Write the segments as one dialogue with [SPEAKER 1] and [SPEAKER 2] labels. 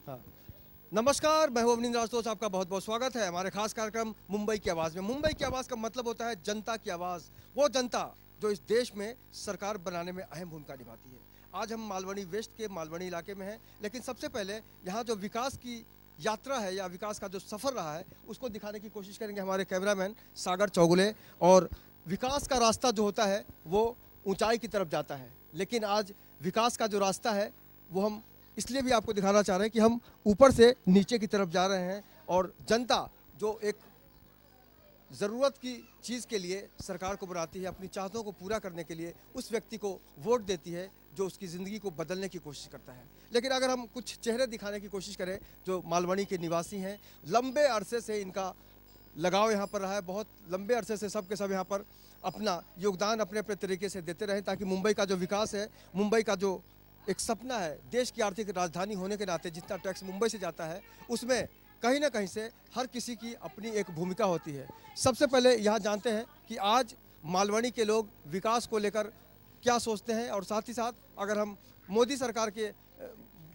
[SPEAKER 1] हाँ, नमस्कार, मैं हूं अवनींद्र आशुतोष। आपका बहुत बहुत स्वागत है हमारे खास कार्यक्रम मुंबई की आवाज़ में। मुंबई की आवाज़ का मतलब होता है जनता की आवाज़, वो जनता जो इस देश में सरकार बनाने में अहम भूमिका निभाती है। आज हम मालवनी वेस्ट के मालवनी इलाके में हैं, लेकिन सबसे पहले यहाँ जो विकास की यात्रा है या विकास का जो सफ़र रहा है उसको दिखाने की कोशिश करेंगे हमारे कैमरामैन सागर चौगुले। और विकास का रास्ता जो होता है वो ऊंचाई की तरफ जाता है, लेकिन आज विकास का जो रास्ता है वो हम इसलिए भी आपको दिखाना चाह रहे हैं कि हम ऊपर से नीचे की तरफ जा रहे हैं। और जनता जो एक ज़रूरत की चीज़ के लिए सरकार को बनाती है, अपनी चाहतों को पूरा करने के लिए उस व्यक्ति को वोट देती है जो उसकी ज़िंदगी को बदलने की कोशिश करता है। लेकिन अगर हम कुछ चेहरे दिखाने की कोशिश करें जो मालवनी के निवासी हैं, लंबे अरसे से इनका लगाव यहाँ पर रहा है, बहुत लंबे अरसे से सब के सब यहाँ पर अपना योगदान अपने अपने तरीके से देते रहें ताकि मुंबई का जो विकास है, मुंबई का जो एक सपना है देश की आर्थिक राजधानी होने के नाते, जितना टैक्स मुंबई से जाता है उसमें कहीं ना कहीं से हर किसी की अपनी एक भूमिका होती है। सबसे पहले यहाँ जानते हैं कि आज मालवनी के लोग विकास को लेकर क्या सोचते हैं, और साथ ही साथ अगर हम मोदी सरकार के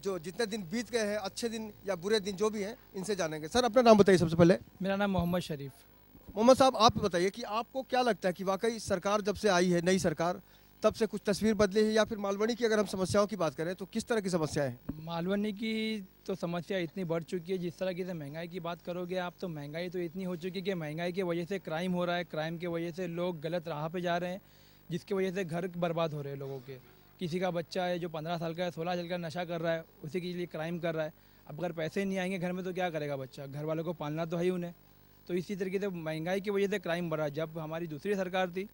[SPEAKER 1] जो जितने दिन बीत गए हैं, अच्छे दिन या बुरे दिन जो भी हैं, इनसे जानेंगे। सर, अपना नाम बताइए सबसे पहले।
[SPEAKER 2] मेरा नाम मोहम्मद शरीफ।
[SPEAKER 1] मोहम्मद साहब, आप बताइए कि आपको क्या लगता है कि वाकई सरकार जब से आई है, नई सरकार, तब से कुछ तस्वीर बदली है, या फिर मालवनी की अगर हम समस्याओं की बात करें तो किस तरह की समस्याएं हैं?
[SPEAKER 2] मालवनी की तो समस्या इतनी बढ़ चुकी है, जिस तरह की से महंगाई की बात करोगे आप, तो महंगाई तो इतनी हो चुकी है कि महंगाई की वजह से क्राइम हो रहा है, क्राइम की वजह से लोग गलत राह पे जा रहे हैं, जिसकी वजह से घर बर्बाद हो रहे हैं लोगों के। किसी का बच्चा है जो 15 साल का है, 16 साल का नशा कर रहा है, उसी के लिए क्राइम कर रहा है। अब अगर पैसे नहीं आएंगे घर में तो क्या करेगा बच्चा, घर वालों को पालना तो है ही उन्हें। तो इसी तरीके से महंगाई की वजह से क्राइम बढ़ा। जब हमारी दूसरी सरकार थी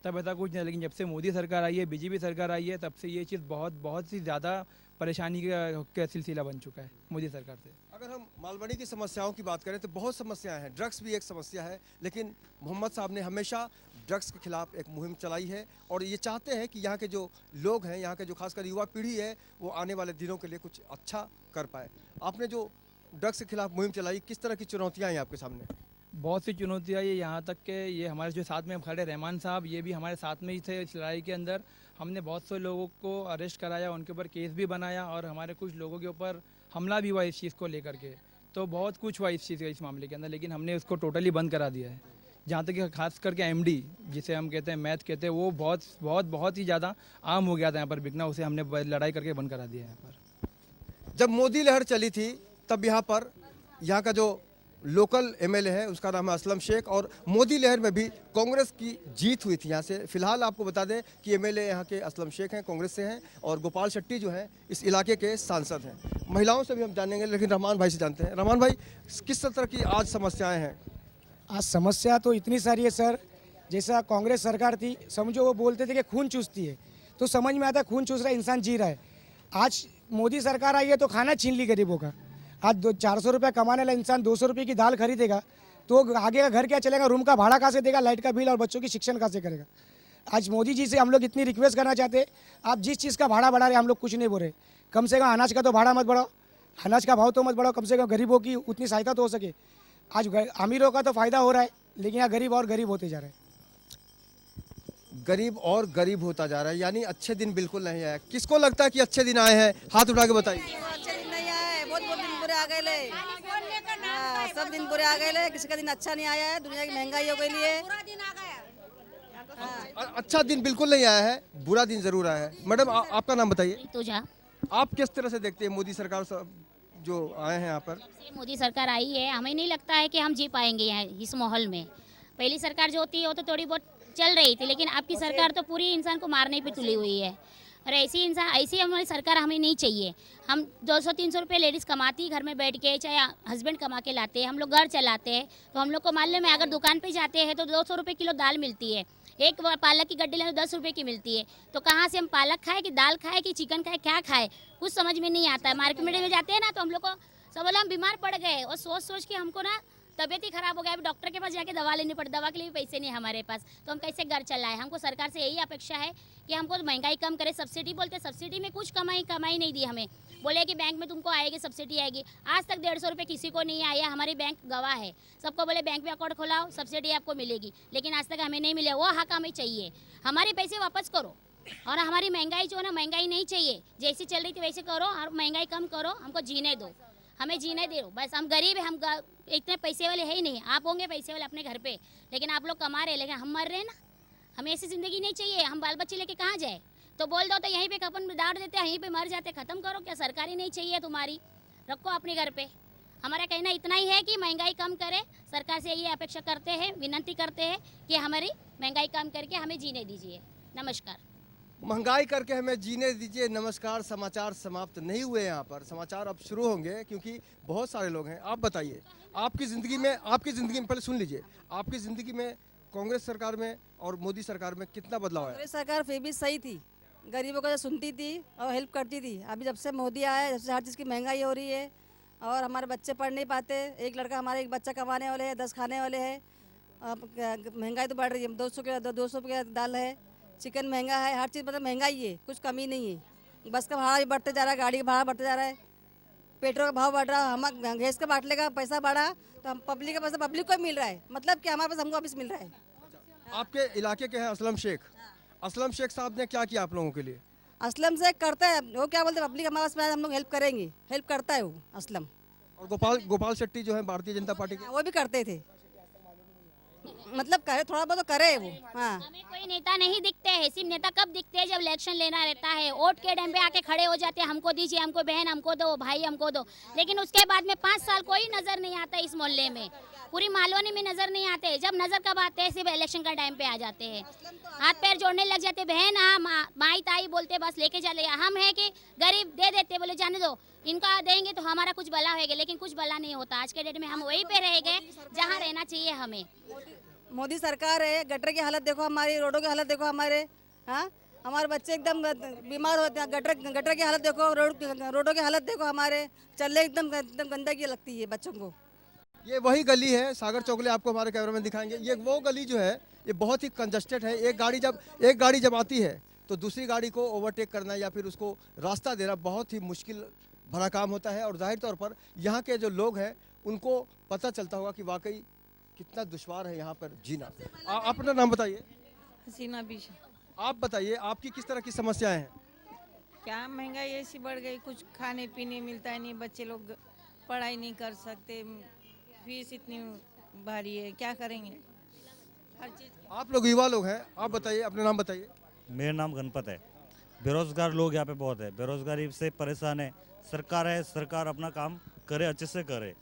[SPEAKER 2] तब ऐसा कुछ नहीं, लेकिन जब से मोदी सरकार आई है, बीजेपी सरकार आई है, तब से ये चीज़ बहुत बहुत सी ज़्यादा परेशानी का सिलसिला बन चुका है मोदी सरकार से।
[SPEAKER 1] अगर हम मालवनी की समस्याओं की बात करें तो बहुत समस्याएं हैं, ड्रग्स भी एक समस्या है, लेकिन मोहम्मद साहब ने हमेशा ड्रग्स के खिलाफ एक मुहिम चलाई है और ये चाहते हैं कि यहाँ के जो लोग हैं, यहाँ के जो खासकर युवा पीढ़ी है, वो आने वाले दिनों के लिए कुछ अच्छा कर पाए। आपने जो ड्रग्स के खिलाफ मुहिम चलाई, किस तरह की चुनौतियाँ हैं आपके सामने?
[SPEAKER 2] बहुत सी चुनौतियाँ ये यहाँ तक के ये हमारे जो साथ में खड़े रहमान साहब, ये भी हमारे साथ में ही थे इस लड़ाई के अंदर। हमने बहुत से लोगों को अरेस्ट कराया, उनके ऊपर केस भी बनाया और हमारे कुछ लोगों के ऊपर हमला भी हुआ इस चीज़ को लेकर के। तो बहुत कुछ हुआ इस चीज़ का, इस मामले के अंदर, लेकिन हमने उसको टोटली बंद करा दिया है। जहाँ तक कि खास करके एमडी जिसे हम कहते हैं, मैथ कहते हैं, वो बहुत बहुत बहुत ही ज़्यादा आम हो गया था यहाँ पर बिकना, उसे हमने लड़ाई करके बंद करा दिया है यहाँ पर।
[SPEAKER 1] जब मोदी लहर चली थी तब यहाँ का जो लोकल एमएलए है उसका नाम है असलम शेख, और मोदी लहर में भी कांग्रेस की जीत हुई थी यहाँ से। फिलहाल आपको बता दें कि एमएलए यहाँ के असलम शेख हैं, कांग्रेस से हैं, और गोपाल शेट्टी जो हैं इस इलाके के सांसद हैं। महिलाओं से भी हम जानेंगे, लेकिन रहमान भाई से जानते हैं। रहमान भाई, किस तरह की आज समस्याएं हैं?
[SPEAKER 3] आज समस्या तो इतनी सारी है सर। जैसा कांग्रेस सरकार थी, समझो वो बोलते थे कि खून चूसती है, तो समझ में आता है खून चूस रहा है, इंसान जी रहा है। आज मोदी सरकार आई है तो खाना छीन ली गरीबों का। आज 400 रुपये कमाने वाला इंसान 200 रुपये की दाल खरीदेगा तो आगे का घर क्या चलेगा, रूम का भाड़ा कहाँ से देगा, लाइट का बिल और बच्चों की शिक्षण कहाँ से करेगा। आज मोदी जी से हम लोग इतनी रिक्वेस्ट करना चाहते हैं, आप जिस चीज़ का भाड़ा बढ़ा रहे हम लोग कुछ नहीं बोल रहे, कम से कम अनाज का तो भाड़ा मत बढ़ाओ, अनाज का भाव तो मत बढ़ाओ, कम से कम गरीबों की उतनी सहायता तो हो सके। आज अमीरों का तो फायदा हो रहा है, लेकिन यहाँ गरीब और गरीब होते जा रहे हैं।
[SPEAKER 1] गरीब और गरीब होता जा रहा है, यानी अच्छे दिन बिल्कुल नहीं आए। किसको लगता है कि अच्छे दिन आए हैं? हाथ उठा के बताइए।
[SPEAKER 4] अच्छे दिन नहीं आए, बहुत बहुत दिन बुरे आ गए ले। सब दिन बुरे आ गए ले, किसी का दिन अच्छा नहीं आया है। दुनिया की महंगाई हो गई है।
[SPEAKER 1] अच्छा दिन बिल्कुल नहीं आया है, बुरा दिन जरूर आया है। मैडम, आपका नाम बताइए।
[SPEAKER 5] तुझा
[SPEAKER 1] आप किस तरह से देखते हैं मोदी सरकार जो आए हैं यहाँ पर?
[SPEAKER 5] मोदी सरकार आई है, हमें नहीं लगता है कि हम जी पाएंगे यहाँ इस माहौल में। पहली सरकार जो होती है वो तो थोड़ी बहुत चल रही थी, लेकिन आपकी सरकार तो पूरी इंसान को मारने पे तुली हुई है। और ऐसी हमारी सरकार हमें नहीं चाहिए। हम 200-300 रुपये लेडीज़ कमाती घर में बैठ के, चाहे हस्बैंड कमा के लाते हैं, हम लोग घर चलाते हैं, तो हम लोग को मालूम है अगर दुकान पे जाते हैं तो 200 रुपये किलो दाल मिलती है, एक पालक की गड्डी लें तो 10 रुपये की मिलती है। तो कहाँ से हम पालक खाए कि दाल खाए कि चिकन खाए, क्या खाए, कुछ समझ में नहीं आता है। मार्केट में जाते हैं ना तो हम लोग को सब बोला हम बीमार पड़ गए, और सोच सोच के हमको ना तबीयत ही खराब हो गया। अभी डॉक्टर के पास जाके दवा लेनी पड़ी, दवा के लिए भी पैसे नहीं हमारे पास, तो हम कैसे घर चलाएं। हमको सरकार से यही अपेक्षा है कि हमको महंगाई कम करे। सब्सिडी बोलते, सब्सिडी में कुछ कमाई नहीं दी हमें। बोले कि बैंक में तुमको आएगी सब्सिडी आएगी, आज तक 150 रुपये किसी को नहीं आया। हमारी बैंक गवाह है, सबको बोले बैंक में अकाउंट खोलाओ सब्सिडी आपको मिलेगी, लेकिन आज तक हमें नहीं मिले। वो हक हमें चाहिए, हमारे पैसे वापस करो। और हमारी महंगाई जो है ना, महंगाई नहीं चाहिए, जैसी चल रही थी वैसे करो और महंगाई कम करो, हमको जीने दो। हमें जीने दो बस। हम गरीब हैं, इतने पैसे वाले है ही नहीं। आप होंगे पैसे वाले अपने घर पे, लेकिन आप लोग कमा रहे हैं, लेकिन हम मर रहे हैं ना। हमें ऐसी ज़िंदगी नहीं चाहिए। हम बाल बच्चे लेके कहाँ जाए? तो बोल दो तो यहीं पे कफन डाल देते हैं, यहीं पे मर जाते। ख़त्म करो, क्या सरकारी नहीं चाहिए तुम्हारी? रखो अपने घर पे। हमारा कहना इतना ही है कि महंगाई कम करे। सरकार से ये अपेक्षा करते हैं, विनती करते हैं कि हमारी महंगाई कम करके हमें जीने दीजिए। नमस्कार।
[SPEAKER 1] महंगाई करके हमें जीने दीजिए। नमस्कार। समाचार समाप्त नहीं हुए यहाँ पर, समाचार अब शुरू होंगे क्योंकि बहुत सारे लोग हैं। आप बताइए, आपकी ज़िंदगी में पहले सुन लीजिए, आपकी ज़िंदगी में कांग्रेस सरकार में और मोदी सरकार में कितना बदलाव है?
[SPEAKER 4] कांग्रेस सरकार फिर भी सही थी, गरीबों को सुनती थी और हेल्प करती थी। अभी जब से मोदी आया है, जब से हर चीज़ की महंगाई हो रही है और हमारे बच्चे पढ़ नहीं पाते। एक लड़का हमारे एक बच्चा कमाने वाले हैं, 10 खाने वाले हैं। अब महंगाई तो बढ़ रही है। 200 रुपये दाल है, चिकन महंगा है, हर चीज़ मतलब महंगाई है, कुछ कमी नहीं है। बस का भाड़ा भी बढ़ते जा रहा है, गाड़ी का भाड़ा बढ़ते जा रहा है, पेट्रोल का भाव बढ़ रहा है, हम गैस के बाटले का पैसा बढ़ा तो हम पब्लिक का पैसा पब्लिक को मिल रहा है, मतलब कि हमारे पास हमको वापस मिल रहा है।
[SPEAKER 1] आपके इलाके के हैं असलम शेख। असलम शेख साहब ने क्या किया आप लोगों के लिए?
[SPEAKER 4] असलम से करता है वो, क्या बोलते हैं, पब्लिक हमारे पास में हम लोग हेल्प करेंगे, हेल्प करता है वो असलम।
[SPEAKER 1] और गोपाल शेट्टी जो है भारतीय जनता पार्टी के,
[SPEAKER 4] वो भी करते थे, मतलब करे थोड़ा बहुत तो करे वो। हाँ,
[SPEAKER 5] हमें कोई नेता नहीं दिखते हैं। सिर्फ नेता कब दिखते हैं? जब इलेक्शन लेना रहता है, वोट के टाइम पे आके खड़े हो जाते हैं, हमको दीजिए, हमको बहन हमको दो, भाई हमको दो। लेकिन उसके बाद में 5 साल कोई नजर नहीं आता इस मोहल्ले में, पूरी मालवनी में नजर नहीं आते। जब नजर कब आते हैं? सिर्फ इलेक्शन का टाइम पे आ जाते हैं, हाथ पैर जोड़ने लग जाते। बहन हाँ, माई ताई बोलते, बस लेके चले। हम है कि गरीब दे देते, बोले जाने दो, इनका देंगे तो हमारा कुछ भला होगा, लेकिन कुछ भला नहीं होता। आज के डेट में हम वहीं पे रह गए जहाँ रहना चाहिए हमें।
[SPEAKER 4] मोदी सरकार है, गटर की हालत देखो, हमारी रोडों की हालत देखो हमारे। हाँ, हमारे बच्चे एकदम बीमार होते हैं। गटर की हालत देखो, रोडों की हालत देखो हमारे, चलने एकदम गंदगी लगती है बच्चों को।
[SPEAKER 1] ये वही गली है, सागर चौगले आपको हमारे कैमरा में दिखाएंगे। ये वो गली जो है, ये बहुत ही कंजस्टेड है। एक गाड़ी जब आती है तो दूसरी गाड़ी को ओवरटेक करना या फिर उसको रास्ता देना बहुत ही मुश्किल भरा काम होता है। और जाहिर तौर पर यहाँ के जो लोग हैं उनको पता चलता होगा कि वाकई कितना दुश्वार है यहाँ पर जीना। अपना नाम बताइए।
[SPEAKER 6] हसीना बीश।
[SPEAKER 1] आप बताइए, आपकी किस तरह की समस्याएं हैं?
[SPEAKER 6] क्या महंगाई ऐसी बढ़ गई, कुछ खाने पीने मिलता है नहीं, बच्चे लोग पढ़ाई नहीं कर सकते, फीस इतनी भारी है, क्या करेंगे? हर चीज़।
[SPEAKER 1] आप लोग युवा लोग हैं, आप बताइए, अपना नाम बताइए।
[SPEAKER 7] मेरा नाम गणपत है। बेरोजगार लोग यहाँ पे बहुत है, बेरोजगारी से परेशान है। सरकार है, सरकार अपना काम करे, अच्छे से करे।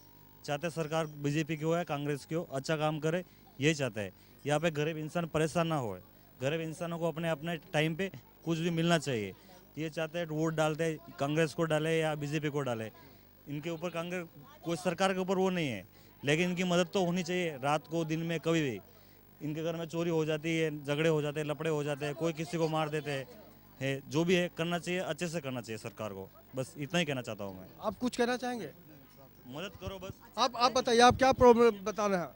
[SPEAKER 7] चाहते सरकार बीजेपी की हो या कांग्रेस की हो, अच्छा काम करे, यही चाहते हैं। यहाँ पे गरीब इंसान परेशान ना हो, गरीब इंसानों को अपने अपने टाइम पे कुछ भी मिलना चाहिए। ये चाहते हैं वोट डालते हैं, कांग्रेस को डाले या बीजेपी को डाले, इनके ऊपर कांग्रेस कोई सरकार के ऊपर वो नहीं है, लेकिन इनकी मदद तो होनी चाहिए। रात को दिन में कभी भी इनके घर में चोरी हो जाती है, झगड़े हो जाते हैं, लपड़े हो जाते हैं, कोई किसी को मार देते हैं। जो भी है करना चाहिए, अच्छे से करना चाहिए सरकार को। बस इतना ही कहना चाहता हूँ मैं।
[SPEAKER 1] आप कुछ कहना चाहेंगे?
[SPEAKER 7] मदद करो बस।
[SPEAKER 1] आप बताइए, आप क्या प्रॉब्लम बता रहे हैं?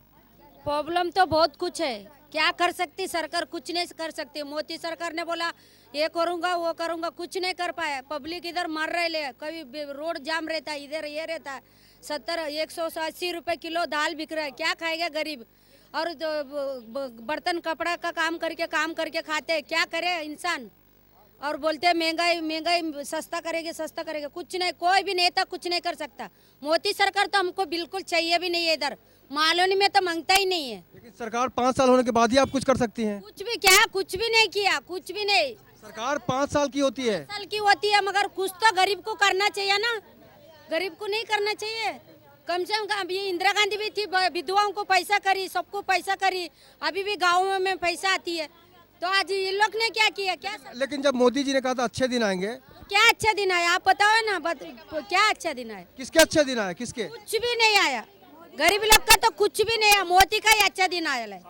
[SPEAKER 8] प्रॉब्लम तो बहुत कुछ है, क्या कर सकती सरकार? कुछ नहीं कर सकती। मोदी सरकार ने बोला ये करूंगा वो करूंगा, कुछ नहीं कर पाया। पब्लिक इधर मर रहे ले, कभी रोड जाम रहता है, इधर ये रहता है। 180 रुपए किलो दाल बिक रहा है, क्या खाएगा गरीब? और बर्तन कपड़ा का काम करके खाते हैं, क्या करे इंसान? और बोलते हैं महंगाई सस्ता करेंगे, कुछ नहीं, कोई भी नेता कुछ नहीं कर सकता। मोदी सरकार तो हमको बिल्कुल चाहिए भी नहीं है, इधर मालवनी में तो मांगता ही नहीं है।
[SPEAKER 1] लेकिन सरकार 5 साल होने के बाद ही आप कुछ कर सकती हैं।
[SPEAKER 8] कुछ भी क्या, कुछ भी नहीं किया, कुछ भी नहीं।
[SPEAKER 1] सरकार 5 साल की होती है,
[SPEAKER 8] 5 साल की होती है, मगर कुछ तो गरीब को करना चाहिए ना, गरीब को नहीं करना चाहिए। कम से कम ये इंदिरा गांधी भी थी, विधवाओं को पैसा करी, सबको पैसा करी, अभी भी गाँव में पैसा आती है। तो आज ये लोग ने क्या किया? क्या
[SPEAKER 1] लेकिन जब मोदी जी ने कहा था अच्छे दिन आएंगे,
[SPEAKER 8] क्या अच्छा दिन आया आप बताओ ना, क्या अच्छा दिन आया?
[SPEAKER 1] किसके अच्छे दिन आए? किसके?
[SPEAKER 8] कुछ भी नहीं आया, गरीब लोग का तो कुछ भी नहीं आया। मोदी का ही अच्छा दिन आया है।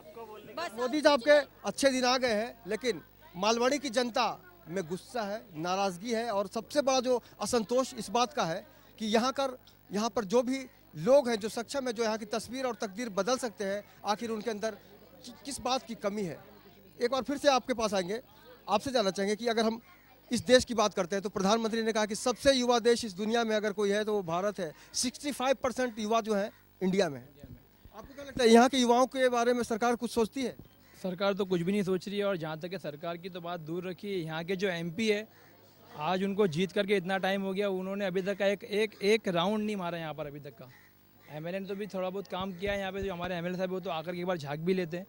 [SPEAKER 8] बस
[SPEAKER 1] मोदी साहब के अच्छे दिन आ गए हैं, लेकिन मालवनी की जनता में गुस्सा है, नाराजगी है। और सबसे बड़ा जो असंतोष इस बात का है कि यहाँ पर जो भी लोग हैं, जो सक्षम है, जो यहाँ की तस्वीर और तकदीर बदल सकते हैं, आखिर उनके अंदर किस बात की कमी है। एक बार फिर से आपके पास आएंगे, आपसे जानना चाहेंगे कि अगर हम इस देश की बात करते हैं तो प्रधानमंत्री ने कहा कि सबसे युवा देश इस दुनिया में अगर कोई है तो वो भारत है। 65% युवा जो है इंडिया में है। आपको क्या लगता है, यहाँ के युवाओं के बारे में सरकार कुछ सोचती है?
[SPEAKER 2] सरकार तो कुछ भी नहीं सोच रही है। और जहाँ तक है सरकार की तो बात दूर रखिए, यहाँ के जो एमपी है आज उनको जीत करके इतना टाइम हो गया, उन्होंने अभी तक का एक राउंड नहीं मारा यहाँ पर अभी तक का। एमएलए ने तो भी थोड़ा बहुत काम किया है यहाँ पे, जो हमारे एमएलए साहब वो तो आकर के एक बार झांक भी लेते हैं।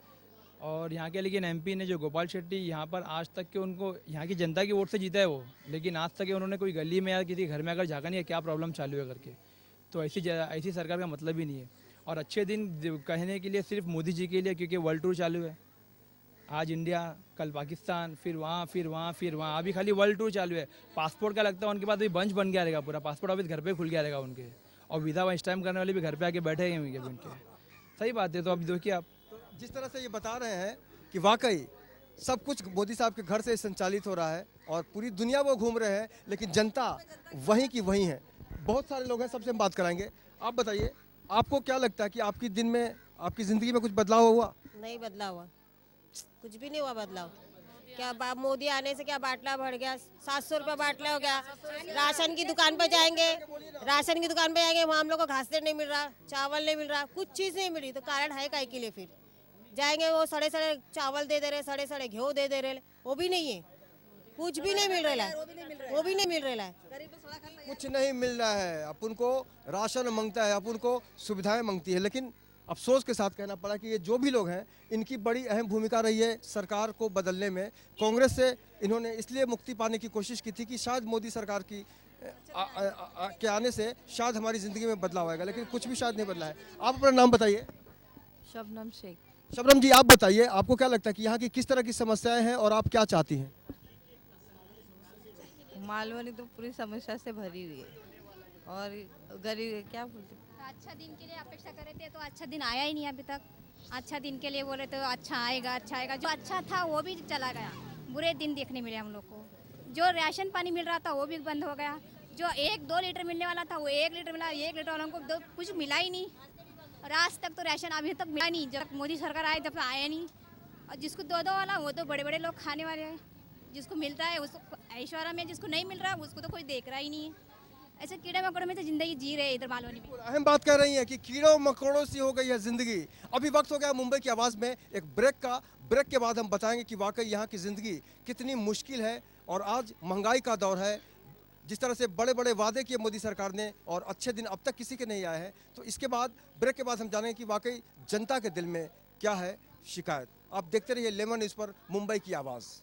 [SPEAKER 2] और यहाँ के लेकिन एमपी ने जो गोपाल शेट्टी यहाँ पर आज तक के उनको यहाँ की जनता की वोट से जीता है वो, लेकिन आज तक उन्होंने कोई गली में या किसी घर में अगर झाँका नहीं है क्या प्रॉब्लम चालू है करके। तो ऐसी सरकार का मतलब ही नहीं है। और अच्छे दिन कहने के लिए सिर्फ मोदी जी के लिए, क्योंकि वर्ल्ड टूर चालू है। आज इंडिया, कल पाकिस्तान, फिर वहाँ फिर वहाँ फिर वहाँ, अभी खाली वर्ल्ड टूर चालू है। पासपोर्ट का लगता है उनके पास अभी बंच बन गया रहेगा पूरा, पासपोर्ट ऑफिस घर पे खुल गया रहेगा उनके, और वीज़ा स्टैम्प करने वाले भी घर पे आके बैठे हुए हैं उनके। सही बात है। तो अभी देखिए आप,
[SPEAKER 1] तो जिस तरह से ये बता रहे हैं कि वाकई सब कुछ मोदी साहब के घर से संचालित हो रहा है और पूरी दुनिया वो घूम रहे हैं, लेकिन जनता वहीं की वहीं है। बहुत सारे लोग हैं, सबसे हम बात कराएंगे। आप बताइए, आपको क्या लगता है कि आपकी दिन में, आपकी ज़िंदगी में कुछ बदलाव हुआ?
[SPEAKER 9] नहीं बदला हुआ, कुछ भी नहीं हुआ बदलाव। क्या मोदी आने से क्या बाटला बढ़ गया, 700 रुपये बाटला हो गया। राशन की दुकान पर जाएंगे, वहाँ हम लोग को घास नहीं मिल रहा, चावल नहीं मिल रहा, कुछ चीज़ नहीं मिल रही। तो कारण है काहे के लिए फिर जाएंगे, वो सड़े सड़े चावल दे दे रहे, सड़े सड़े गेहूँ दे दे रहे, वो भी नहीं है, कुछ भी नहीं मिल रहा है, वो भी नहीं मिल रहा है,
[SPEAKER 1] कुछ नहीं मिल रहा है। अपन को राशन मांगता है, अपन को सुविधाएं मांगती है। लेकिन अफसोस के साथ कहना पड़ा कि ये जो भी लोग हैं, इनकी बड़ी अहम भूमिका रही है सरकार को बदलने में। कांग्रेस से इन्होंने इसलिए मुक्ति पाने की कोशिश की थी कि शायद मोदी सरकार की के आने से शायद हमारी ज़िंदगी में बदलाव आएगा, लेकिन कुछ भी शायद नहीं बदला है। आप अपना नाम बताइए।
[SPEAKER 6] शबनम शेख।
[SPEAKER 1] शबनम जी, आप बताइए, आपको क्या लगता है कि यहाँ की किस तरह की समस्याएं हैं और आप क्या चाहती हैं?
[SPEAKER 6] मालवनी तो पूरी समस्या से भरी हुई है और गरीब क्या बोलते,
[SPEAKER 10] अच्छा दिन के लिए अपेक्षा कर रहे थे तो अच्छा दिन आया ही नहीं अभी तक। अच्छा दिन के लिए बोले तो अच्छा आएगा, अच्छा आएगा। जो अच्छा था वो भी चला गया, बुरे दिन देखने मिले हम लोग को। जो राशन पानी मिल रहा था वो भी बंद हो गया। जो 1-2 लीटर मिलने वाला था वो 1 लीटर मिला, 1 लीटर वालों को कुछ मिला ही नहीं। और आज तक तो राशन अभी तक मिला नहीं, जब मोदी सरकार आए तब आया नहीं। और जिसको 2-2 वाला वो तो बड़े बड़े लोग खाने वाले हैं, जिसको मिलता है उसको ऐश्वर्या में, जिसको नहीं मिल रहा उसको तो कोई देख रहा ही नहीं है। ऐसे कीड़े मकोड़ों में तो जिंदगी जी रहे इधर मालवनी में।
[SPEAKER 1] अहम बात कह रही है कि कीड़ों मकोड़ों सी हो गई है जिंदगी। अभी वक्त हो गया मुंबई की आवाज़ में एक ब्रेक का। ब्रेक के बाद हम बताएंगे कि वाकई यहाँ की ज़िंदगी कितनी मुश्किल है और आज महंगाई का दौर है। जिस तरह से बड़े बड़े वादे किए मोदी सरकार ने और अच्छे दिन अब तक किसी के नहीं आए हैं। तो इसके बाद, ब्रेक के बाद हम जानेंगे कि वाकई जनता के दिल में क्या है शिकायत। आप देखते रहिए लेमन न्यूज़ पर, मुंबई की आवाज़।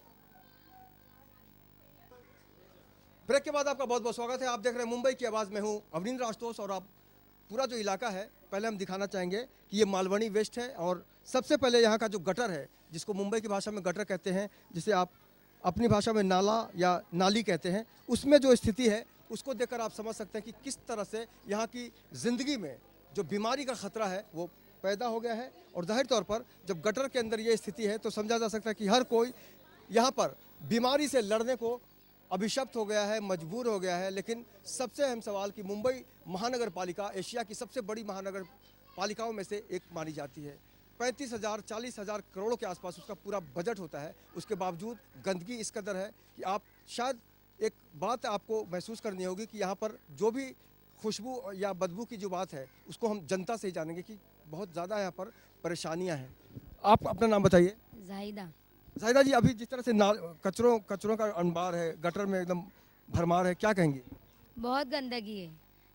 [SPEAKER 1] ब्रेक के बाद आपका बहुत बहुत स्वागत है। आप देख रहे हैं मुंबई की आवाज़ में हूँ अवनींद्र आशुतोष। और आप पूरा जो इलाका है, पहले हम दिखाना चाहेंगे कि ये मालवनी वेस्ट है। और सबसे पहले यहाँ का जो गटर है, जिसको मुंबई की भाषा में गटर कहते हैं, जिसे आप अपनी भाषा में नाला या नाली कहते हैं, उसमें जो स्थिति है उसको देखकर आप समझ सकते हैं कि किस तरह से यहाँ की ज़िंदगी में जो बीमारी का ख़तरा है वो पैदा हो गया है। और जाहिर तौर पर जब गटर के अंदर ये स्थिति है तो समझा जा सकता है कि हर कोई यहाँ पर बीमारी से लड़ने को अभिशप्त हो गया है, मजबूर हो गया है। लेकिन सबसे अहम सवाल कि मुंबई महानगर पालिका एशिया की सबसे बड़ी महानगर पालिकाओं में से एक मानी जाती है। 35,000 40,000 करोड़ के आसपास उसका पूरा बजट होता है। उसके बावजूद गंदगी इस कदर है कि आप शायद एक बात आपको महसूस करनी होगी कि यहाँ पर जो भी खुशबू या बदबू की जो बात है उसको हम जनता से ही जानेंगे कि बहुत ज़्यादा यहाँ पर परेशानियाँ हैं। आप अपना नाम बताइए।
[SPEAKER 8] जाहिदा।
[SPEAKER 1] जाहिदा जी, अभी जिस तरह से कचरों का अंबार है, गटर में एकदम भरमार है, क्या कहेंगी?
[SPEAKER 8] बहुत गंदगी है,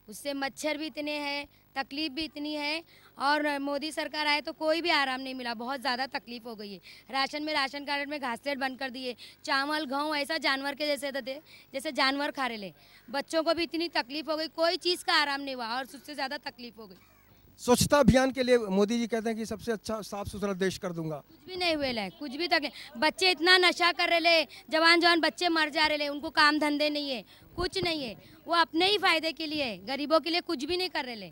[SPEAKER 8] उससे मच्छर भी इतने हैं, तकलीफ भी इतनी है। और मोदी सरकार आए तो कोई भी आराम नहीं मिला, बहुत ज़्यादा तकलीफ हो गई है। राशन कार्ड में घासलेट बंद कर दिए, चावल गेहूँ ऐसा जानवर के जैसे थे, जैसे जानवर खा रहे। बच्चों को भी इतनी तकलीफ हो गई, कोई चीज़ का आराम नहीं हुआ और उससे ज़्यादा तकलीफ हो गई।
[SPEAKER 1] स्वच्छता अभियान के लिए मोदी जी कहते हैं कि सबसे अच्छा साफ सुथरा देश कर दूंगा।
[SPEAKER 8] कुछ भी नहीं हुए है, कुछ भी तक। बच्चे इतना नशा कर रहे, जवान बच्चे मर जा रहे, उनको काम धंधे नहीं है, कुछ नहीं है। वो अपने ही फायदे के लिए, गरीबों के लिए कुछ भी नहीं कर रहे।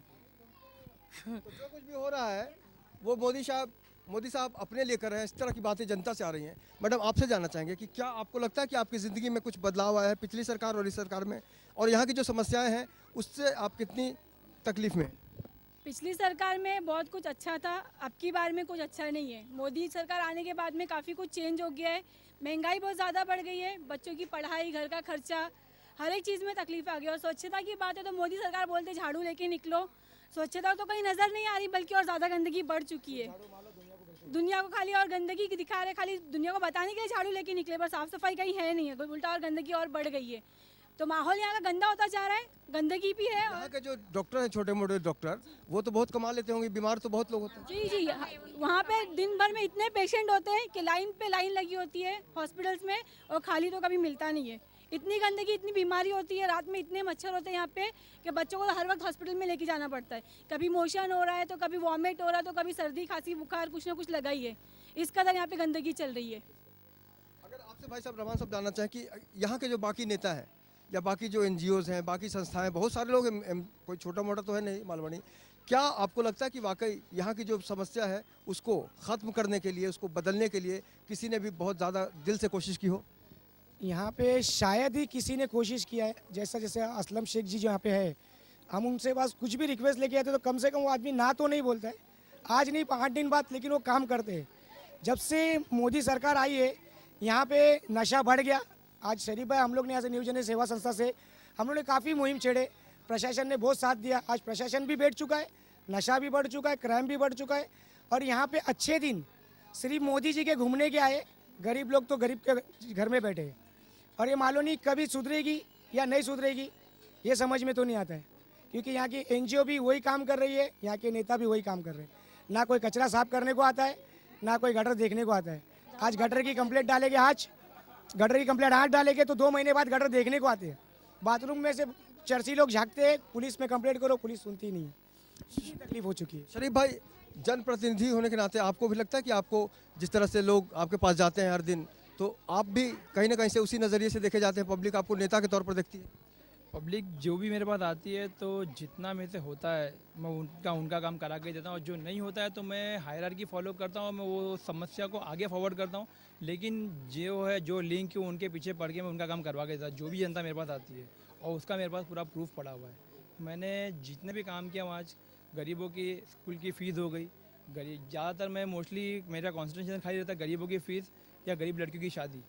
[SPEAKER 1] तो जो कुछ भी हो रहा है वो मोदी साहब अपने लिए कर रहे हैं। इस तरह की बातें जनता से आ रही हैं। मैडम, आपसे जानना चाहेंगे कि क्या आपको लगता है कि आपकी ज़िंदगी में कुछ बदलाव आया है पिछली सरकार और इस सरकार में, और यहाँ की जो समस्याएं हैं उससे आप कितनी तकलीफ में?
[SPEAKER 11] पिछली सरकार में बहुत कुछ अच्छा था, अब की बार में कुछ अच्छा नहीं है। मोदी सरकार आने के बाद में काफ़ी कुछ चेंज हो गया है। महंगाई बहुत ज़्यादा बढ़ गई है, बच्चों की पढ़ाई, घर का खर्चा, हर एक चीज़ में तकलीफ आ गई। और स्वच्छता की बात है तो मोदी सरकार बोलते झाड़ू लेके निकलो, स्वच्छता तो कहीं नज़र नहीं आ रही, बल्कि और ज़्यादा गंदगी बढ़ चुकी है। दुनिया को खाली और गंदगी दिखा रहे, खाली दुनिया को बताने के लिए झाड़ू लेके निकले, पर साफ़ सफाई कहीं है नहीं है, कोई उल्टा और गंदगी और बढ़ गई है। तो माहौल यहाँ का गंदा होता जा रहा है, गंदगी भी है।
[SPEAKER 1] यहाँ के जो डॉक्टर हैं, छोटे मोटे डॉक्टर, वो तो बहुत कमा लेते होंगे, बीमार तो बहुत लोग होते हैं।
[SPEAKER 11] जी जी, वहाँ पे दिन भर में इतने पेशेंट होते हैं कि लाइन पे लाइन लगी होती है हॉस्पिटल्स में, और खाली तो कभी मिलता नहीं है। इतनी गंदगी, इतनी बीमारी होती है, रात में इतने मच्छर होते हैं यहाँ पे कि बच्चों को तो हर वक्त हॉस्पिटल में लेके जाना पड़ता है। कभी मोशन हो रहा है तो कभी वॉमिट हो रहा है तो कभी सर्दी खांसी बुखार कुछ ना कुछ लगा ही है। इस कदर यहाँ पे गंदगी चल रही है।
[SPEAKER 1] अगर आपसे भाई साहब रहमान साहब जानना चाहें कि यहाँ के जो बाकी नेता हैं या बाकी जो NGOs हैं, बाकी संस्थाएं, बहुत सारे लोग कोई छोटा मोटा तो है नहीं मालवणी, क्या आपको लगता है कि वाकई यहाँ की जो समस्या है उसको ख़त्म करने के लिए, उसको बदलने के लिए किसी ने भी बहुत ज़्यादा दिल से कोशिश की हो?
[SPEAKER 3] यहाँ पे शायद ही किसी ने कोशिश किया है। जैसा जैसे असलम शेख जी जो यहाँ पे है, हम उनसे पास कुछ भी रिक्वेस्ट लेके आते तो कम से कम वो आदमी ना तो नहीं बोलता है, आज नहीं 5 दिन बाद, लेकिन वो काम करते हैं। जब से मोदी सरकार आई है यहाँ पे नशा बढ़ गया। आज शरीफ भाई, हम लोग ने यहाँ से न्यू जनरेशन सेवा संस्था से हम लोग ने काफ़ी मुहिम छेड़े, प्रशासन ने बहुत साथ दिया। आज प्रशासन भी बैठ चुका है, नशा भी बढ़ चुका है, क्राइम भी बढ़ चुका है। और यहाँ पे अच्छे दिन सिर्फ मोदी जी के घूमने के आए, गरीब लोग तो गरीब के घर में बैठे हैं। और ये मालूम नहीं कभी सुधरेगी या नहीं सुधरेगी, ये समझ में तो नहीं आता है, क्योंकि यहाँ की NGO भी वही काम कर रही है, यहाँ के नेता भी वही काम कर रहे हैं। ना कोई कचरा साफ करने को आता है, ना कोई गटर देखने को आता है। आज गटर की कंप्लेंट डालेंगे, गटर की कंप्लेंट आज डालेंगे तो 2 महीने बाद गटर देखने को आते हैं। बाथरूम में से चर्ची लोग झाँकते हैं, पुलिस में कंप्लेंट करो, पुलिस सुनती नहीं है। इतनी तकलीफ हो चुकी है।
[SPEAKER 1] शरीफ भाई, जनप्रतिनिधि होने के नाते आपको भी लगता है कि आपको जिस तरह से लोग आपके पास जाते हैं हर दिन, तो आप भी कहीं ना कहीं से उसी नज़रिए से देखे जाते हैं? पब्लिक आपको नेता के तौर पर देखती है?
[SPEAKER 2] पब्लिक जो भी मेरे पास आती है तो जितना मेरे से होता है मैं उनका काम करा के देता हूँ, और जो नहीं होता है तो मैं हायरार्की फॉलो करता हूँ, मैं वो समस्या को आगे फॉरवर्ड करता हूँ। लेकिन जो लिंक है उनके पीछे पड़ के मैं उनका काम करवा के देता हूँ, जो भी जनता मेरे पास आती है, और उसका मेरे पास पूरा प्रूफ पड़ा हुआ है। मैंने जितने भी काम किया आज, गरीबों की स्कूल की फ़ीस हो गई, ज़्यादातर मैं मोस्टली मेरा कॉन्सेंट्रेशन खाली रहता है गरीबों की फ़ीस या गरीब लड़कियों की शादी,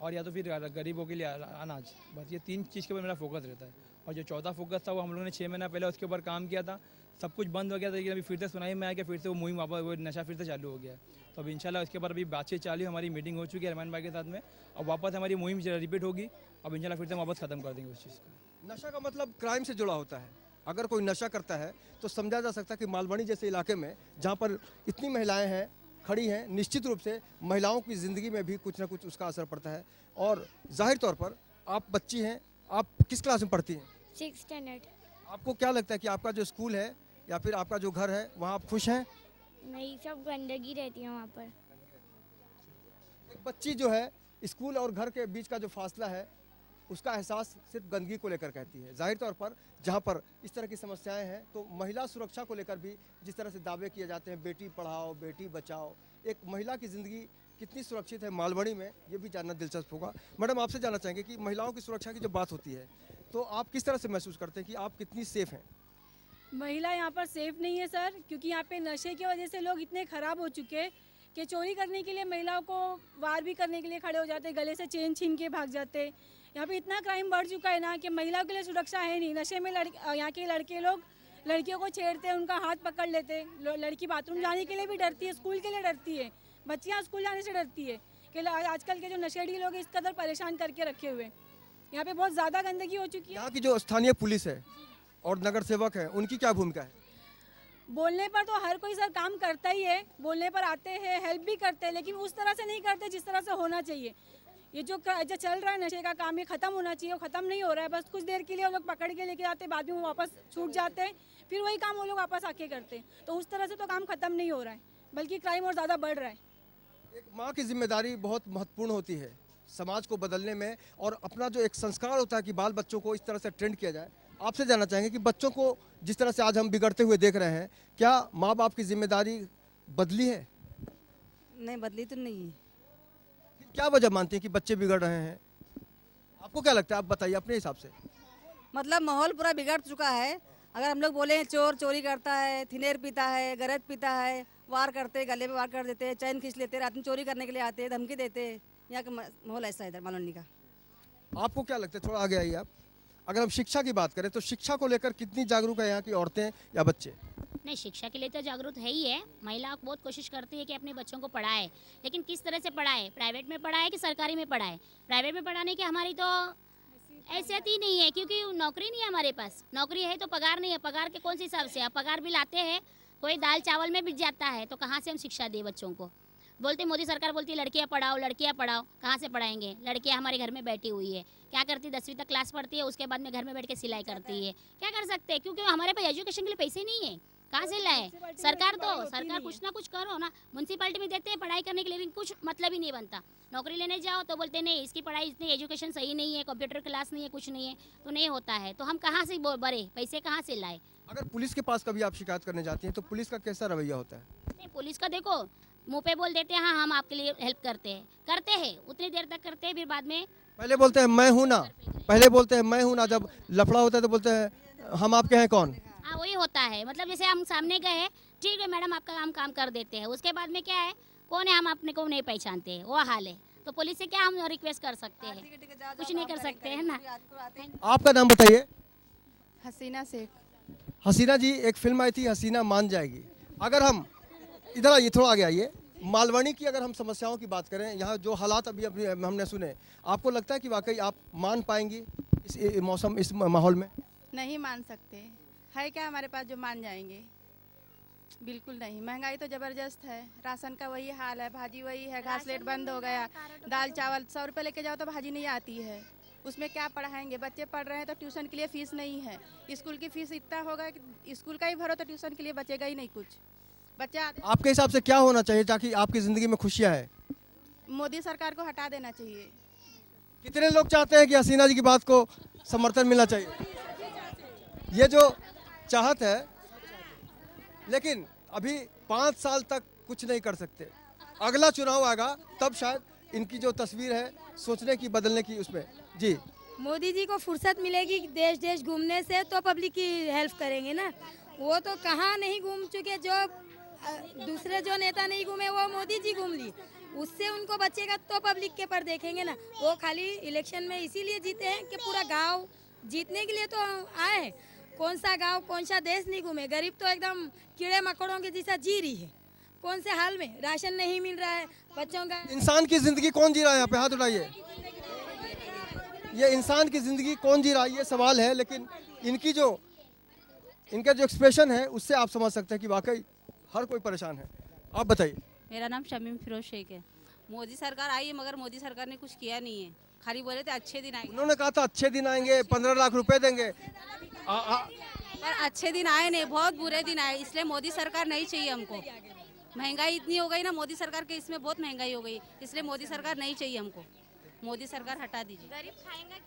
[SPEAKER 2] और या तो फिर गरीबों के लिए अनाज। बस ये 3 चीज़ के ऊपर मेरा फोकस रहता है। और जो चौथा फोकस था वो हम लोगों ने 6 महीना पहले उसके ऊपर काम किया था, सब कुछ बंद हो गया था, लेकिन अभी फिर से सुनाई में आया कि फिर से वो मुहिम वापस, वो नशा फिर से चालू हो गया। तो अब इंशाल्लाह उसके ऊपर अभी बातचीत चालू, हमारी मीटिंग हो चुकी है रहमान भाई के साथ में, अब वापस हमारी मुहिम रिपीट होगी। अब इंशाल्लाह फिर से वापस ख़त्म कर देंगे उस चीज़ को।
[SPEAKER 1] नशा का मतलब क्राइम से जुड़ा होता है। अगर कोई नशा करता है तो समझा जा सकता है कि मालवणी जैसे इलाके में जहाँ पर इतनी महिलाएं हैं, खड़ी हैं, निश्चित रूप से महिलाओं की ज़िंदगी में भी कुछ ना कुछ उसका असर पड़ता है। और जाहिर तौर पर आप बच्ची हैं, आप किस क्लास में पढ़ती हैं?
[SPEAKER 12] 6th standard.
[SPEAKER 1] आपको क्या लगता है कि आपका जो स्कूल है या फिर आपका जो घर है वहाँ आप खुश हैं?
[SPEAKER 12] नहीं, सब गंदगी रहती है वहाँ पर।
[SPEAKER 1] एक बच्ची जो है स्कूल और घर के बीच का जो फासला है उसका एहसास सिर्फ गंदगी को लेकर कहती है। जाहिर तौर पर जहाँ पर इस तरह की समस्याएं हैं तो महिला सुरक्षा को लेकर भी जिस तरह से दावे किए जाते हैं, बेटी पढ़ाओ बेटी बचाओ, एक महिला की ज़िंदगी कितनी सुरक्षित है मालवणी में, ये भी जानना दिलचस्प होगा। मैडम, आपसे जानना चाहेंगे कि महिलाओं की सुरक्षा की जब बात होती है तो आप किस तरह से महसूस करते हैं कि आप कितनी सेफ हैं?
[SPEAKER 11] महिला यहाँ पर सेफ नहीं है सर, क्योंकि यहाँ पे नशे की वजह से लोग इतने ख़राब हो चुके हैं कि चोरी करने के लिए महिलाओं को वार भी करने के लिए खड़े हो जाते, गले से चेन छीन के भाग जाते। यहाँ पे इतना क्राइम बढ़ चुका है ना कि महिलाओं के लिए सुरक्षा है नहीं। नशे में यहाँ के लड़के लोग लड़कियों को छेड़ते हैं, उनका हाथ पकड़ लेते हैं। लड़की बाथरूम जाने के लिए भी डरती है, स्कूल के लिए डरती है, बच्चियाँ स्कूल जाने से डरती है कि आजकल के जो नशेड़ी लोग इस कदर परेशान करके रखे हुए। यहाँ पे बहुत ज़्यादा गंदगी हो चुकी है।
[SPEAKER 1] यहाँ की जो स्थानीय पुलिस है और नगर सेवक है, उनकी क्या भूमिका है?
[SPEAKER 11] बोलने पर तो हर कोई सर काम करता ही है, बोलने पर आते हैं, हेल्प भी करते हैं, लेकिन उस तरह से नहीं करते जिस तरह से होना चाहिए। ये जो चल रहा है नशे का काम, ये ख़त्म होना चाहिए, वो ख़त्म नहीं हो रहा है। बस कुछ देर के लिए वो लोग पकड़ के लेके जाते हैं, बाद में वो वापस छूट जाते हैं, फिर वही काम वो लोग वापस आके करते हैं। तो उस तरह से तो काम ख़त्म नहीं हो रहा है, बल्कि क्राइम और ज़्यादा बढ़ रहा है।
[SPEAKER 1] एक माँ की जिम्मेदारी बहुत महत्वपूर्ण होती है समाज को बदलने में, और अपना जो एक संस्कार होता है कि बाल बच्चों को इस तरह से ट्रेंड किया जाए। आपसे जानना चाहेंगे कि बच्चों को जिस तरह से आज हम बिगड़ते हुए देख रहे हैं, क्या माँ बाप की जिम्मेदारी बदली है?
[SPEAKER 4] नहीं, बदली तो नहीं है।
[SPEAKER 1] क्या वजह मानती हैं कि बच्चे बिगड़ रहे हैं? आपको क्या लगता है, आप बताइए अपने हिसाब से।
[SPEAKER 4] मतलब माहौल पूरा बिगड़ चुका है। अगर हम लोग बोले चोर चोरी करता है, थिनेर पीता है, गरज पीता है, वार करते, गले पे वार कर देते हैं, चैन खींच लेते, रात में चोरी करने के लिए आते हैं, धमकी देते। यहाँ का माहौल ऐसा है इधर मालवनी का।
[SPEAKER 1] आपको क्या लगता है, थोड़ा आगे आइए आप। अगर हम शिक्षा की बात करें तो शिक्षा को लेकर कितनी जागरूक है यहाँ की औरतें या बच्चे?
[SPEAKER 5] नहीं, शिक्षा के लिए तो जागरूक है ही है। महिला बहुत कोशिश करती है कि अपने बच्चों को पढ़ाए, लेकिन किस तरह से पढ़ाए, प्राइवेट में पढ़ाए कि सरकारी में पढ़ाए। प्राइवेट में पढ़ाने की हमारी तो ऐसे ही नहीं है, क्योंकि नौकरी नहीं है हमारे पास। नौकरी है तो पगार नहीं है, पगार के कौन से हिसाब से? आप पगार भी लाते हैं, कोई दाल चावल में बिक जाता है, तो कहाँ से हम शिक्षा दें बच्चों को? बोलते मोदी सरकार बोलती है लड़कियां पढ़ाओ लड़कियां पढ़ाओ, कहाँ से पढ़ाएंगे? लड़कियां हमारे घर में बैठी हुई है, क्या करती? 10वीं तक क्लास पढ़ती है, उसके बाद में घर में बैठ के सिलाई करती है। क्या कर सकते हैं? क्योंकि हमारे पास एजुकेशन के लिए पैसे नहीं है, कहाँ से लाए? सरकार कुछ ना कुछ करो ना। म्यूनसिपालिटी में देते हैं पढ़ाई करने के लिए, लेकिन कुछ मतलब ही नहीं बनता। नौकरी लेने जाओ तो बोलते नहीं, इसकी पढ़ाई इतनी एजुकेशन सही नहीं है, कंप्यूटर क्लास नहीं है, कुछ नहीं है, तो नहीं होता है। तो हम कहाँ से बड़े पैसे कहाँ से लाए?
[SPEAKER 1] अगर पुलिस के पास कभी आप शिकायत करने जाती हैं तो पुलिस का कैसा रवैया होता है?
[SPEAKER 5] नहीं, पुलिस का देखो मुंह पे बोल देते हैं हाँ हम आपके लिए हेल्प करते हैं, उतनी देर तक करते हैं, फिर बाद में
[SPEAKER 1] पहले बोलते हैं मैं हूँ ना, पहले बोलते हैं मैं हूँ ना, जब लफड़ा होता है तो बोलते हैं हम आपके हैं कौन?
[SPEAKER 5] हाँ वही होता है। मतलब जैसे हम सामने गए, ठीक है मैडम आपका काम कर देते हैं, उसके बाद में क्या है, कौन है हम अपने को नहीं पहचानते, वो हाल है। तो पुलिस से क्या हम रिक्वेस्ट कर सकते हैं? कुछ नहीं कर सकते हैं ना।
[SPEAKER 1] आपका नाम बताइए।
[SPEAKER 13] हसीना शेख।
[SPEAKER 1] हसीना जी, एक फिल्म आई थी हसीना मान जाएगी। अगर हम इधर आइए, थोड़ा आगे आइए। मालवनी की अगर हम समस्याओं की बात करें, यहाँ जो हालात अभी अभी हमने सुने, आपको लगता है कि वाकई आप मान पाएंगी इस मौसम, इस माहौल में?
[SPEAKER 13] नहीं मान सकते, है क्या हमारे पास जो मान जाएंगे? बिल्कुल नहीं। महंगाई तो ज़बरदस्त है, राशन का वही हाल है, भाजी वही है, घास लेट बंद हो गया, दाल चावल 100 रुपये लेके जाओ तो भाजी नहीं आती है, उसमें क्या पढ़ाएंगे? बच्चे पढ़ रहे हैं तो ट्यूशन के लिए फ़ीस नहीं है, स्कूल की फ़ीस इतना होगा कि स्कूल का ही भरो तो ट्यूशन के लिए बचेगा ही नहीं कुछ। बच्चा
[SPEAKER 1] आपके हिसाब से क्या होना चाहिए ताकि आपकी ज़िंदगी में खुशियाँ है?
[SPEAKER 13] मोदी सरकार को हटा देना चाहिए।
[SPEAKER 1] कितने लोग चाहते हैं कि हसीना जी की बात को समर्थन मिलना चाहिए? ये जो चाहत है, लेकिन अभी 5 साल तक कुछ नहीं कर सकते। अगला चुनाव आएगा तब शायद इनकी जो तस्वीर है सोचने की, बदलने की, उसमें जी।
[SPEAKER 14] मोदी जी को फुर्सत मिलेगी देश देश घूमने से तो पब्लिक की हेल्प करेंगे ना। वो तो कहाँ नहीं घूम चुके, जो दूसरे जो नेता नहीं घूमे वो मोदी जी घूम ली, उससे उनको बचेगा तो पब्लिक के पर देखेंगे ना। वो खाली इलेक्शन में इसीलिए जीते हैं कि पूरा गांव जीतने के लिए तो आए हैं। कौन सा गांव कौन सा देश नहीं घूमे? गरीब तो एकदम कीड़े मकोड़ों के जैसा जी रही है। कौन से हाल में? राशन नहीं मिल रहा है बच्चों का।
[SPEAKER 1] इंसान की जिंदगी कौन जी रहा है? यहाँ पे हाथ उठाइए। ये इंसान की जिंदगी कौन जी रहा है, ये सवाल है। लेकिन इनका जो एक्सप्रेशन है उससे आप समझ सकते हैं कि वाकई हर कोई परेशान है। आप बताइए।
[SPEAKER 15] मेरा नाम शमीम फिरोज शेख है। मोदी सरकार आई है मगर मोदी सरकार ने कुछ किया नहीं है, खाली बोले थे अच्छे दिन आएंगे।
[SPEAKER 1] उन्होंने कहा था अच्छे दिन आएंगे, 15 लाख रुपए देंगे।
[SPEAKER 15] पर अच्छे दिन आए नहीं, बहुत बुरे दिन आए। इसलिए मोदी सरकार नहीं चाहिए हमको। महंगाई इतनी हो गई ना, मोदी सरकार के इसमें बहुत महंगाई हो गई, इसलिए मोदी सरकार नहीं चाहिए हमको। मोदी सरकार हटा दीजिए।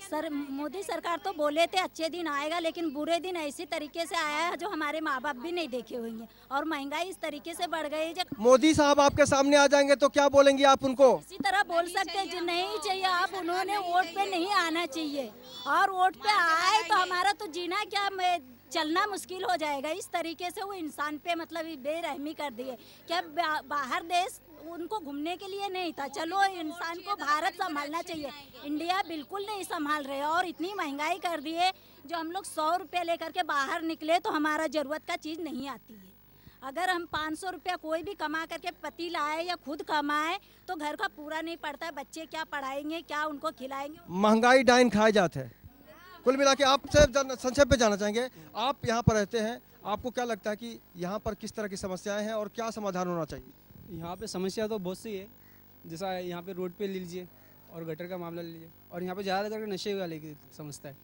[SPEAKER 14] सर मोदी सरकार तो बोले थे अच्छे दिन आएगा, लेकिन बुरे दिन ऐसी तरीके से आया है जो हमारे माँ बाप भी नहीं देखे होंगे। और महंगाई इस तरीके से बढ़ गई है।
[SPEAKER 1] मोदी साहब आपके सामने आ जाएंगे तो क्या बोलेंगी आप उनको?
[SPEAKER 14] इसी तरह बोल सकते हैं जो नहीं चाहिए आप, उन्होंने वोट पे नहीं आना चाहिए। और वोट पे आए तो हमारा तो जीना क्या चलना मुश्किल हो जाएगा। इस तरीके से वो इंसान पे मतलब बेरहमी कर दी है। क्या बाहर देश उनको घूमने के लिए नहीं था? चलो इंसान को भारत संभालना चाहिए, इंडिया बिल्कुल नहीं संभाल रहे। और इतनी महंगाई कर दी है, जो हम लोग 100 रुपये लेकर के बाहर निकले तो हमारा ज़रूरत का चीज़ नहीं आती है। अगर हम 500 रुपया कोई भी कमा करके पति लाए या खुद कमाए तो घर का पूरा नहीं पड़ता है। बच्चे क्या पढ़ाएंगे, क्या उनको खिलाएंगे?
[SPEAKER 1] महंगाई डाइन खाए जाते हैं। कुल मिला के आपसे संक्षेप में जानना चाहेंगे, आप यहाँ पर रहते हैं, आपको क्या लगता है कि यहाँ पर किस तरह की समस्याएं हैं और क्या समाधान होना चाहिए?
[SPEAKER 16] यहाँ पे समस्या तो बहुत सी है, जैसा यहाँ पे रोड पे ले लीजिए और गटर का मामला ले लीजिए, और यहाँ पे ज़्यादातर नशे वाले की समस्या है।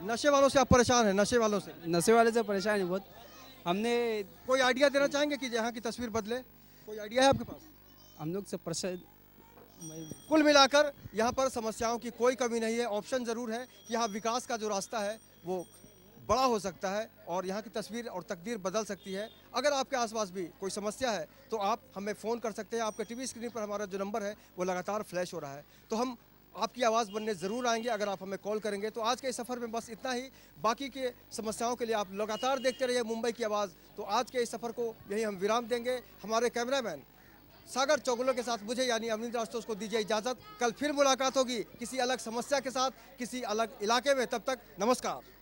[SPEAKER 1] नशे वालों से आप परेशान हैं? नशे वालों से
[SPEAKER 16] परेशान है बहुत। हमने
[SPEAKER 1] कोई आइडिया देना चाहेंगे कि यहाँ की तस्वीर बदले? कोई आइडिया है आपके पास?
[SPEAKER 16] हम लोग से परेशान।
[SPEAKER 1] कुल मिलाकर यहाँ पर समस्याओं की कोई कमी नहीं है। ऑप्शन ज़रूर है कि यहाँ विकास का जो रास्ता है वो बड़ा हो सकता है और यहाँ की तस्वीर और तकदीर बदल सकती है। अगर आपके आसपास भी कोई समस्या है तो आप हमें फ़ोन कर सकते हैं। आपके टीवी स्क्रीन पर हमारा जो नंबर है वो लगातार फ्लैश हो रहा है, तो हम आपकी आवाज़ बनने ज़रूर आएंगे अगर आप हमें कॉल करेंगे। तो आज के इस सफ़र में बस इतना ही। बाकी के समस्याओं के लिए आप लगातार देखते रहिए मुंबई की आवाज़। तो आज के इस सफ़र को यही हम विराम देंगे। हमारे कैमरामैन सागर चौगुले के साथ मुझे यानी अवनींद्र आशुतोष को दीजिए इजाज़त। कल फिर मुलाकात होगी किसी अलग समस्या के साथ, किसी अलग इलाके में। तब तक नमस्कार।